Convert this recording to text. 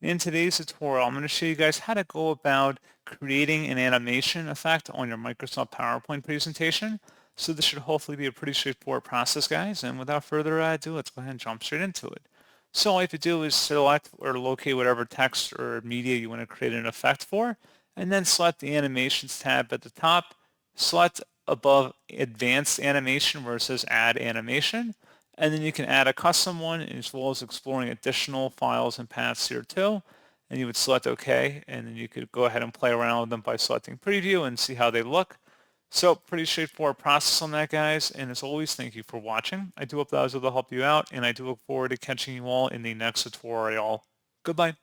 In today's tutorial, I'm going to show you guys how to go about creating an animation effect on your Microsoft PowerPoint presentation. So this should hopefully be a pretty straightforward process, guys. And without further ado, let's go ahead and jump straight into it. So all you have to do is select or locate whatever text or media you want to create an effect for, and then select the Animations tab at the top. Select above Advanced Animation where it says Add Animation, and then you can add a custom one as well as exploring additional files and paths here too. And you would select OK, and then you could go ahead and play around with them by selecting preview and see how they look. So pretty straightforward process on that, guys. And as always, thank you for watching. I do hope that was able to help you out, and I do look forward to catching you all in the next tutorial. Goodbye.